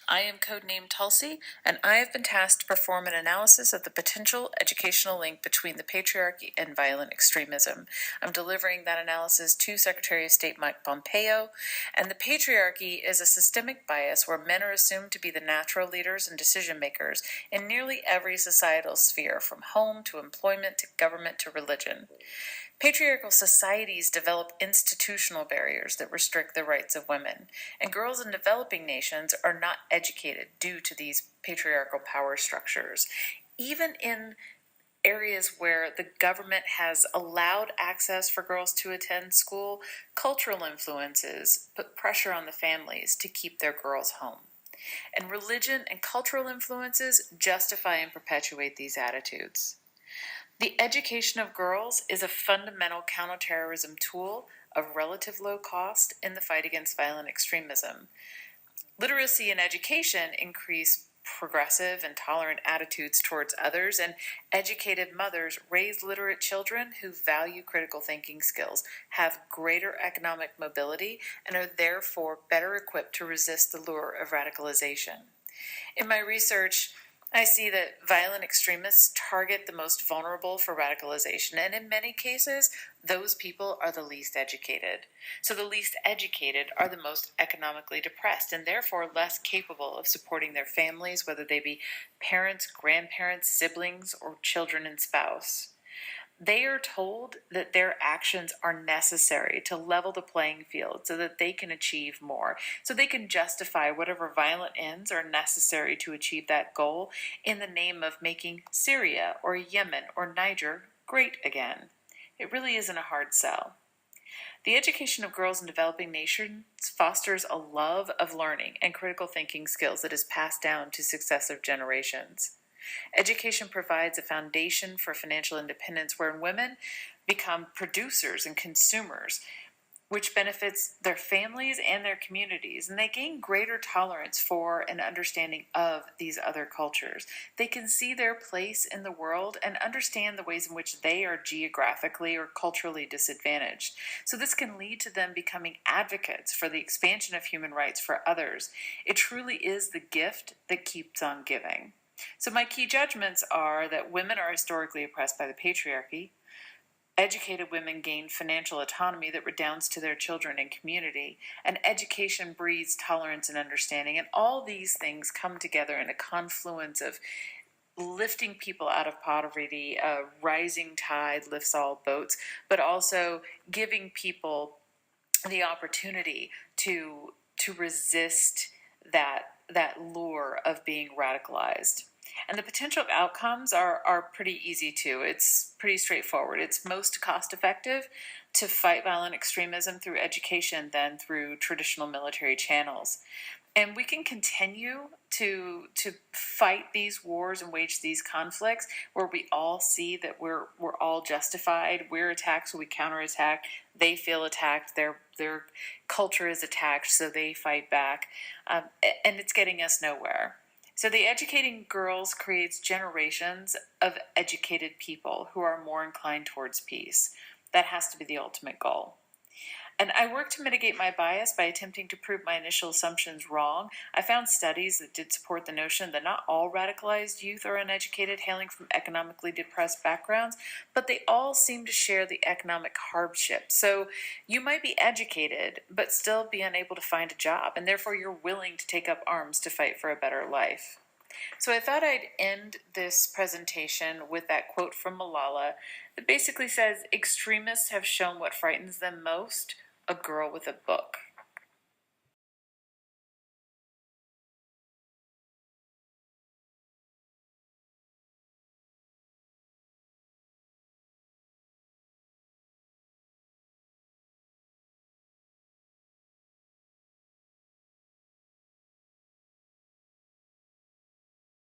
I am codenamed Tulsi, and I have been tasked to perform an analysis of the potential educational link between the patriarchy and violent extremism. I'm delivering that analysis to Secretary of State Mike Pompeo, and the patriarchy is a systemic bias where men are assumed to be the natural leaders and decision makers in nearly every societal sphere, from home to employment to government to religion. Patriarchal societies develop institutional barriers that restrict the rights of women, and girls in developing nations are not educated due to these patriarchal power structures. Even in areas where the government has allowed access for girls to attend school, cultural influences put pressure on the families to keep their girls home. And religion and cultural influences justify and perpetuate these attitudes. The education of girls is a fundamental counterterrorism tool of relative low cost in the fight against violent extremism. Literacy and education increase progressive and tolerant attitudes towards others, and educated mothers raise literate children who value critical thinking skills, have greater economic mobility, and are therefore better equipped to resist the lure of radicalization. In my research, I see that violent extremists target the most vulnerable for radicalization, and in many cases, those people are the least educated. So the least educated are the most economically depressed and therefore less capable of supporting their families, whether they be parents, grandparents, siblings, or children and spouse. They are told that their actions are necessary to level the playing field so that they can achieve more, so they can justify whatever violent ends are necessary to achieve that goal in the name of making Syria or Yemen or Niger great again. It really isn't a hard sell. The education of girls in developing nations fosters a love of learning and critical thinking skills that is passed down to successive generations. Education provides a foundation for financial independence where women become producers and consumers, which benefits their families and their communities, and they gain greater tolerance for and understanding of these other cultures. They can see their place in the world and understand the ways in which they are geographically or culturally disadvantaged. So this can lead to them becoming advocates for the expansion of human rights for others. It truly is the gift that keeps on giving. So my key judgments are that women are historically oppressed by the patriarchy. Educated women gain financial autonomy that redounds to their children and community, and education breeds tolerance and understanding. And all these things come together in a confluence of lifting people out of poverty. A rising tide lifts all boats, but also giving people the opportunity to resist that lure of being radicalized. And the potential outcomes are pretty easy too. It's pretty straightforward. It's most cost effective to fight violent extremism through education than through traditional military channels. And we can continue to fight these wars and wage these conflicts where we all see that we're all justified. We're attacked, so we counterattack. They feel attacked. Their culture is attacked, so they fight back. And it's getting us nowhere. So the educating girls creates generations of educated people who are more inclined towards peace. That has to be the ultimate goal. And I work to mitigate my bias by attempting to prove my initial assumptions wrong. I found studies that did support the notion that not all radicalized youth are uneducated, hailing from economically depressed backgrounds, but they all seem to share the economic hardship. So you might be educated, but still be unable to find a job, and therefore you're willing to take up arms to fight for a better life. So I thought I'd end this presentation with that quote from Malala that basically says, "Extremists have shown what frightens them most, a girl with a book."